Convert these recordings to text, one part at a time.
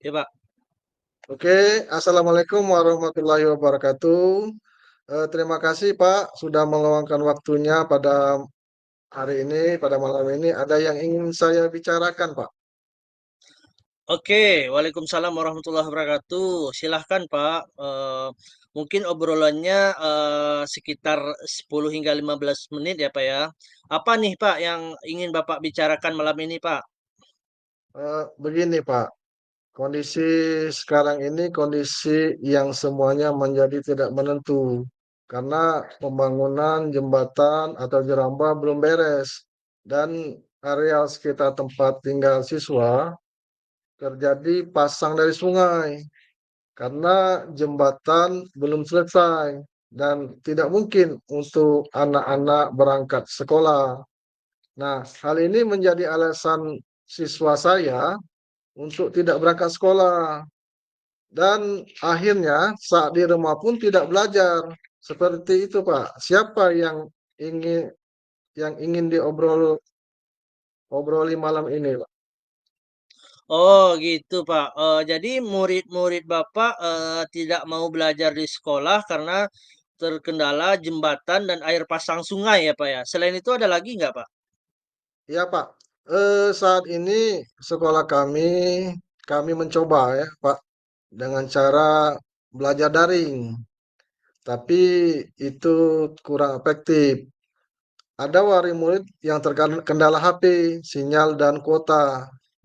Ya, Pak. Oke, Assalamualaikum warahmatullahi wabarakatuh. Terima kasih Pak sudah meluangkan waktunya pada hari ini, pada malam ini. Ada yang ingin saya bicarakan Pak. Oke, Waalaikumsalam warahmatullahi wabarakatuh. Silahkan, Pak. Mungkin obrolannya sekitar 10 hingga 15 menit ya, Pak ya. Apa nih, Pak, yang ingin Bapak bicarakan malam ini, Pak? Begini Pak, kondisi sekarang ini kondisi yang semuanya menjadi tidak menentu karena pembangunan jembatan atau jerambah belum beres dan areal sekitar tempat tinggal siswa terjadi pasang dari sungai. Karena jembatan belum selesai dan tidak mungkin untuk anak-anak berangkat sekolah. Nah, hal ini menjadi alasan siswa saya untuk tidak berangkat sekolah dan akhirnya saat di rumah pun tidak belajar. Seperti itu, Pak. Siapa yang ingin obroli malam ini, Pak? Oh, gitu, Pak. Jadi murid-murid Bapak tidak mau belajar di sekolah karena terkendala jembatan dan air pasang sungai ya, Pak ya. Selain itu ada lagi nggak, Pak? Iya, Pak. Saat ini sekolah kami mencoba ya, Pak, dengan cara belajar daring, tapi itu kurang efektif. Ada wari murid yang terkendala HP, sinyal, dan kuota.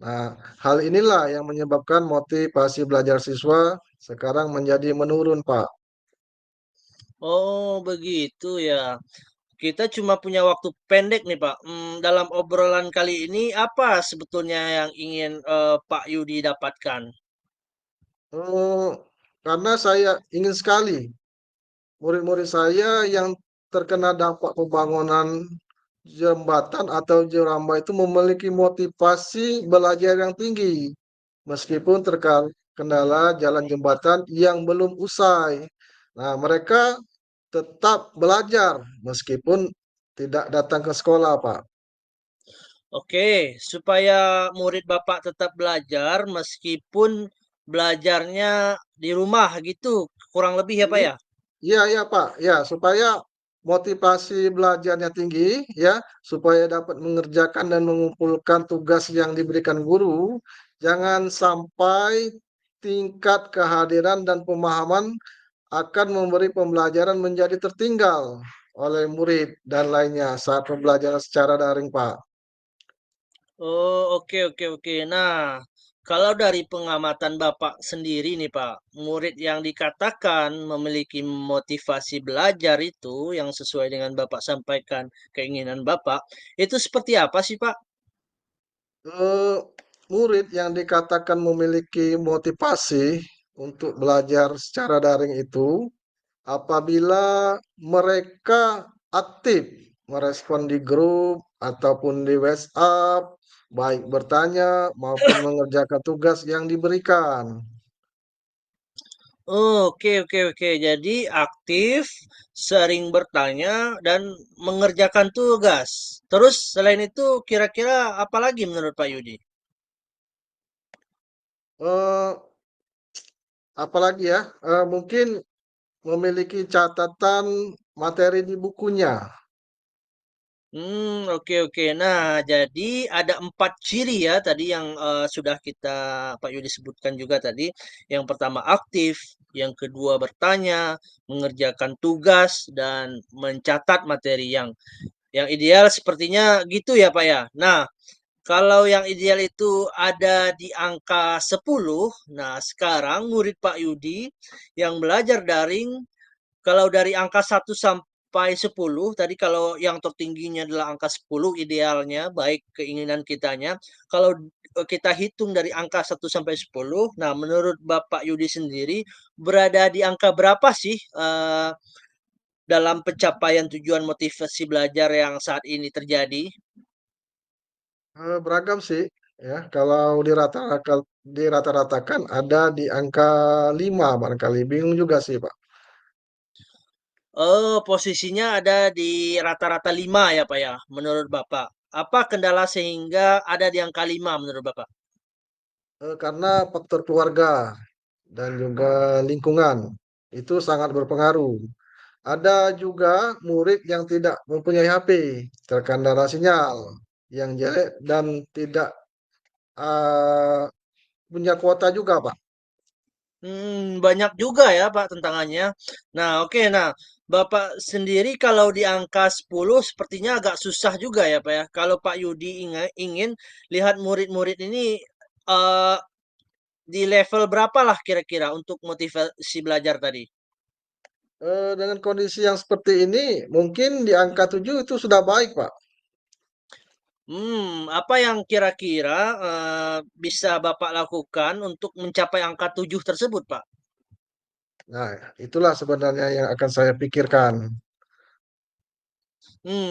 Nah, hal inilah yang menyebabkan motivasi belajar siswa sekarang menjadi menurun, Pak. Oh, begitu ya. Kita cuma punya waktu pendek nih, Pak. Dalam obrolan kali ini apa sebetulnya yang ingin Pak Yudi dapatkan? Eh, karena saya ingin sekali murid-murid saya yang terkena dampak pembangunan jembatan atau jerambah itu memiliki motivasi belajar yang tinggi, meskipun terkendala jalan jembatan yang belum usai. Nah, mereka tetap belajar meskipun tidak datang ke sekolah, Pak. Oke, supaya murid Bapak tetap belajar meskipun belajarnya di rumah gitu, kurang lebih ya, Pak I- ya? Iya, iya, Pak. Ya, supaya motivasi belajarnya tinggi, ya, supaya dapat mengerjakan dan mengumpulkan tugas yang diberikan guru, jangan sampai tingkat kehadiran dan pemahaman akan memberi pembelajaran menjadi tertinggal oleh murid dan lainnya saat pembelajaran secara daring, Pak. Oh, oke, oke, oke. Nah, kalau dari pengamatan Bapak sendiri nih, Pak, murid yang dikatakan memiliki motivasi belajar itu yang sesuai dengan Bapak sampaikan keinginan Bapak, itu seperti apa sih, Pak? Eh, Murid yang dikatakan memiliki motivasi untuk belajar secara daring itu apabila mereka aktif merespon di grup ataupun di WhatsApp, baik bertanya maupun mengerjakan tugas yang diberikan. Oke, oke, oke. Jadi aktif, sering bertanya, dan mengerjakan tugas. Terus selain itu kira-kira apa lagi menurut Pak Yudi? Eh, Apalagi ya, mungkin memiliki catatan materi di bukunya. Oke, oke. Nah, jadi ada 4 ciri ya tadi yang sudah kita Pak Yudi sebutkan juga tadi. Yang pertama aktif, yang kedua bertanya, mengerjakan tugas, dan mencatat materi yang ideal sepertinya gitu ya Pak ya. Nah, kalau yang ideal itu ada di angka 10, nah sekarang murid Pak Yudi yang belajar daring kalau dari angka 1 sampai 10, tadi kalau yang tertingginya adalah angka 10 idealnya, baik keinginan kitanya. Kalau kita hitung dari angka 1 sampai 10, nah menurut Bapak Yudi sendiri berada di angka berapa sih dalam pencapaian tujuan motivasi belajar yang saat ini terjadi? Beragam sih, ya. Kalau dirata-ratakan ada di angka 5 barangkali. Bingung juga sih, Pak. Oh, posisinya ada di rata-rata 5 ya, Pak ya, menurut Bapak. Apa kendala sehingga ada di angka 5 menurut Bapak? Karena faktor keluarga dan juga lingkungan itu sangat berpengaruh. Ada juga murid yang tidak mempunyai HP, terkendala sinyal yang jelek dan tidak uh, punya kuota juga, Pak. Banyak juga ya Pak tantangannya. Nah, oke. Nah, Bapak sendiri kalau di angka 10 sepertinya agak susah juga ya Pak ya. Kalau Pak Yudi ingin lihat murid-murid ini eh, di level berapa lah kira-kira untuk motivasi belajar tadi? Dengan kondisi yang seperti ini, mungkin di angka 7 itu sudah baik, Pak. Apa yang kira-kira bisa Bapak lakukan untuk mencapai angka 7 tersebut, Pak? Nah, itulah sebenarnya yang akan saya pikirkan.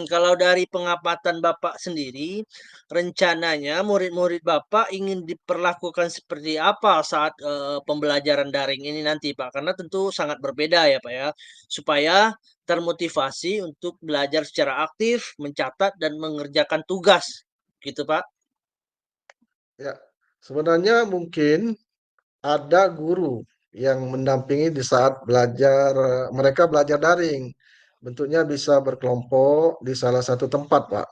Kalau dari pengamatan Bapak sendiri, rencananya murid-murid Bapak ingin diperlakukan seperti apa saat pembelajaran daring ini nanti, Pak? Karena tentu sangat berbeda ya, Pak ya. Supaya termotivasi untuk belajar secara aktif, mencatat dan mengerjakan tugas, gitu, Pak. Ya, sebenarnya mungkin ada guru yang mendampingi di saat belajar, mereka belajar daring. Bentuknya bisa berkelompok di salah satu tempat, Pak.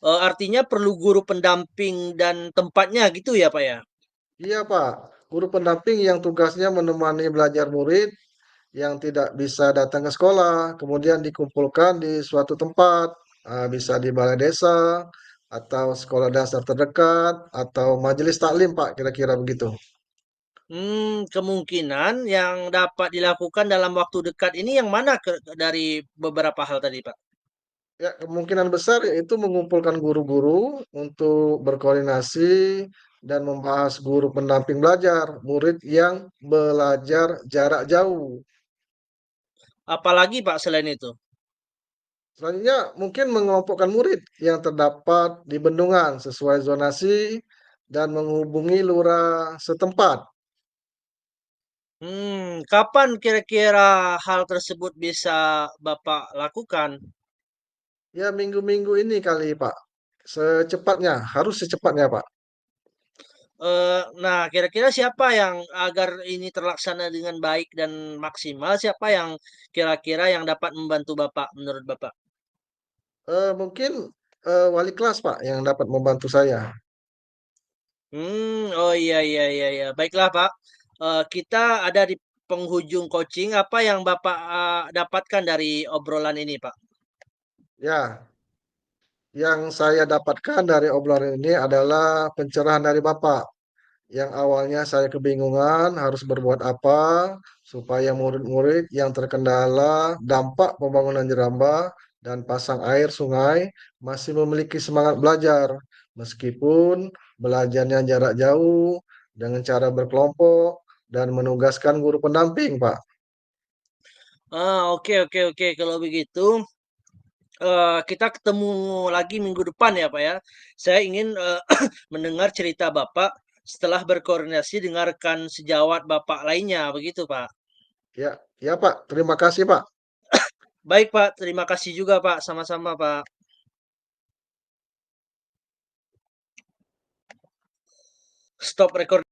Artinya perlu guru pendamping dan tempatnya gitu ya, Pak ya? Iya, Pak. Guru pendamping yang tugasnya menemani belajar murid yang tidak bisa datang ke sekolah, kemudian dikumpulkan di suatu tempat, bisa di balai desa, atau sekolah dasar terdekat, atau majelis taklim, Pak, kira-kira begitu. Kemungkinan yang dapat dilakukan dalam waktu dekat ini yang mana dari beberapa hal tadi, Pak? Ya, kemungkinan besar yaitu mengumpulkan guru-guru untuk berkoordinasi dan membahas guru pendamping belajar, murid yang belajar jarak jauh. Apalagi Pak selain itu? Selanjutnya, mungkin mengelompokkan murid yang terdapat di bendungan sesuai zonasi dan menghubungi lurah setempat. Kapan kira-kira hal tersebut bisa Bapak lakukan? Ya, minggu-minggu ini kali, Pak. Secepatnya, harus secepatnya, Pak. Nah, kira-kira siapa yang agar ini terlaksana dengan baik dan maksimal, siapa yang kira-kira yang dapat membantu Bapak menurut Bapak? Mungkin wali kelas, Pak, yang dapat membantu saya. Oh iya iya iya iya. Baiklah Pak, kita ada di penghujung coaching. Apa yang Bapak dapatkan dari obrolan ini, Pak? Ya, yang saya dapatkan dari obrolan ini adalah pencerahan dari Bapak. Yang awalnya saya kebingungan harus berbuat apa supaya murid-murid yang terkendala dampak pembangunan Jerambah dan pasang air sungai masih memiliki semangat belajar meskipun belajarnya jarak jauh dengan cara berkelompok dan menugaskan guru pendamping, Pak. Oke oke oke. Kalau begitu, kita ketemu lagi minggu depan ya, Pak ya. Saya ingin mendengar cerita Bapak setelah berkoordinasi dengan rekan sejawat Bapak lainnya, begitu, Pak. Ya, ya Pak. Terima kasih, Pak. Baik, Pak. Terima kasih juga, Pak. Sama-sama, Pak. Stop record.